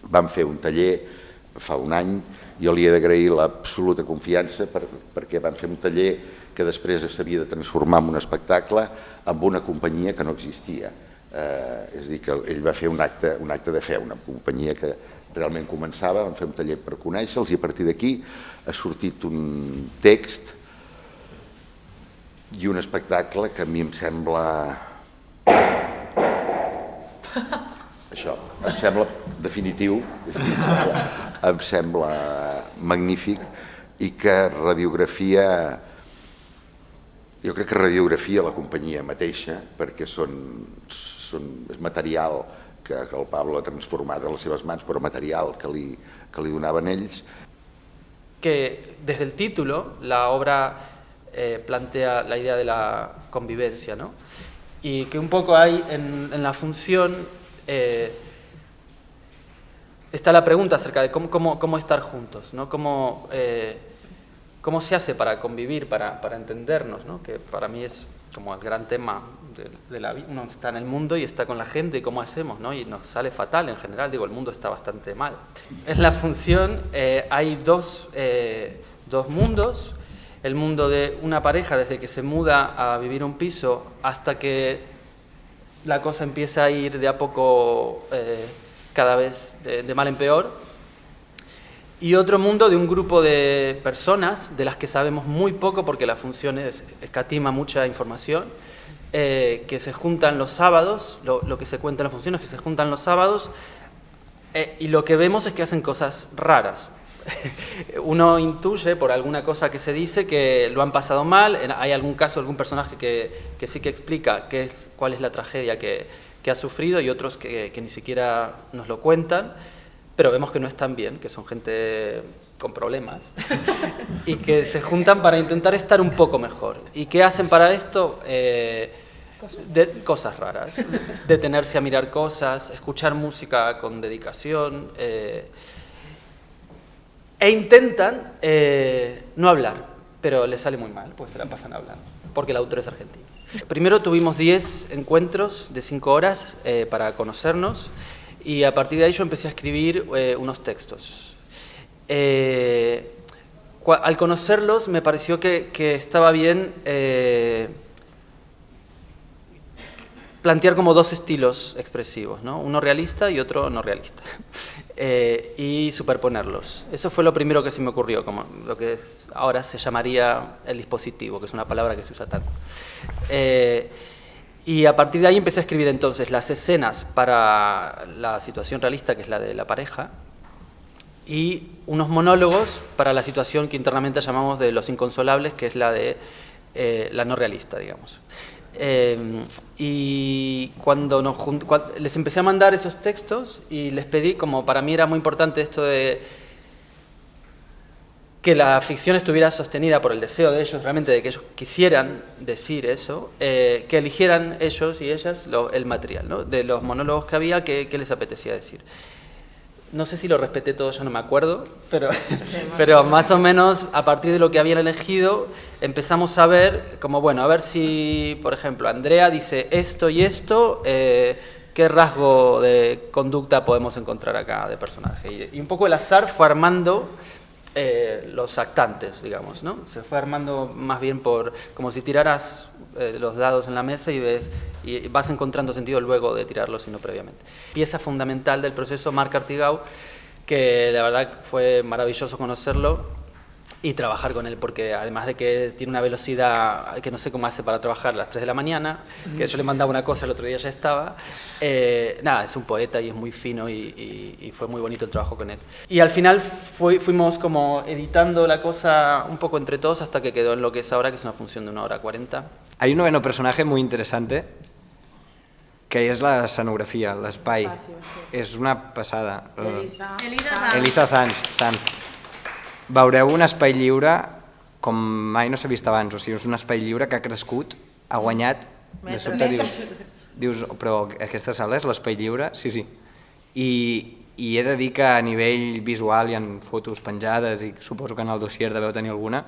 vam fer un taller fa un any. Jo li he d'agrair l'absoluta confiança perquè vam fer un taller que després s'havia de transformar en un espectacle amb una companyia que no existia. És a dir, que ell va fer un acte de fe, una companyia que realment començava, vam fer un taller per conèixer-los i a partir d'aquí ha sortit un text i un espectacle que a mi em sembla... Això, em sembla definitiu, em sembla magnífic i que radiografia, jo crec que radiografia la companyia mateixa perquè és material que el Pablo ha transformat a les seves mans, però material que li donaven ells. Que desde el título la obra plantea la idea de la convivencia, ¿no? Y que un poco hay en la función está la pregunta acerca de cómo estar juntos, ¿no? Cómo se hace para convivir, para entendernos, ¿no? Que para mí es como el gran tema de la vida. Uno está en el mundo y está con la gente y cómo hacemos, ¿no? Y nos sale fatal en general, digo, el mundo está bastante mal. En la función hay dos mundos, el mundo de una pareja desde que se muda a vivir un piso hasta que la cosa empieza a ir de a poco cada vez de mal en peor, y otro mundo de un grupo de personas de las que sabemos muy poco porque la función escatima mucha información, que se juntan los sábados, lo que se cuenta en la función es que se juntan los sábados y lo que vemos es que hacen cosas raras. Uno intuye por alguna cosa que se dice que lo han pasado mal, hay algún caso, algún personaje que sí que explica cuál es la tragedia que ha sufrido y otros que ni siquiera nos lo cuentan, pero vemos que no están bien, que son gente con problemas y que se juntan para intentar estar un poco mejor. ¿Y qué hacen para esto? Cosas raras, detenerse a mirar cosas, escuchar música con dedicación, e intentan no hablar, pero les sale muy mal, pues se la pasan hablando, porque el autor es argentino. Primero tuvimos 10 encuentros de 5 horas para conocernos y a partir de ahí yo empecé a escribir unos textos. Al conocerlos me pareció que estaba bien plantear como dos estilos expresivos, ¿no? Uno realista y otro no realista, y superponerlos. Eso fue lo primero que se me ocurrió, como lo que ahora se llamaría el dispositivo, que es una palabra que se usa tanto. Y a partir de ahí empecé a escribir entonces las escenas para la situación realista, que es la de la pareja, y unos monólogos para la situación que internamente llamamos de los inconsolables, que es la de la no realista, digamos. Y cuando les empecé a mandar esos textos y les pedí, como para mí era muy importante esto de que la ficción estuviera sostenida por el deseo de ellos, realmente de que ellos quisieran decir eso, que eligieran ellos y ellas el material, ¿no? De los monólogos que había, qué les apetecía decir. No sé si lo respeté todo, ya no me acuerdo, pero más o menos a partir de lo que habían elegido empezamos a ver, como bueno, a ver si, por ejemplo, Andrea dice esto y esto, qué rasgo de conducta podemos encontrar acá de personaje. Y un poco el azar fue armando los actantes, digamos, ¿no? Se fue armando más bien como si tiraras los dados en la mesa y vas encontrando sentido luego de tirarlos y no previamente. Pieza fundamental del proceso, Marc Artigau, que la verdad fue maravilloso conocerlo y trabajar con él, porque además de que tiene una velocidad que no sé cómo hace para trabajar a las 3 de la mañana, que yo le mandaba una cosa, el otro día ya estaba, nada, es un poeta y es muy fino y fue muy bonito el trabajo con él. Y al final fuimos como editando la cosa un poco entre todos hasta que quedó en lo que es ahora, que es una función de 1 hora 40. Hay un noveno personaje muy interesante, que és l'escenografia, l'espai. És una passada. Elisa Sanz. Veureu un espai lliure com mai no s'ha vist abans, o sigui, és un espai lliure que ha crescut, ha guanyat, de sobte dius, però aquesta sala és l'espai lliure? Sí, sí. I he de dir que a nivell visual hi ha fotos penjades i suposo que en el dossier deveu tenir alguna,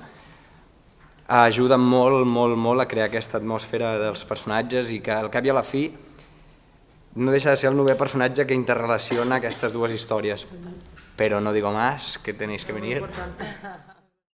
ajuda molt, molt, molt a crear aquesta atmosfera dels personatges i que al cap i a la fi no deixa de ser el 9è personatge que interrelaciona aquestes dues històries. Pero no digo más, que tenéis que venir.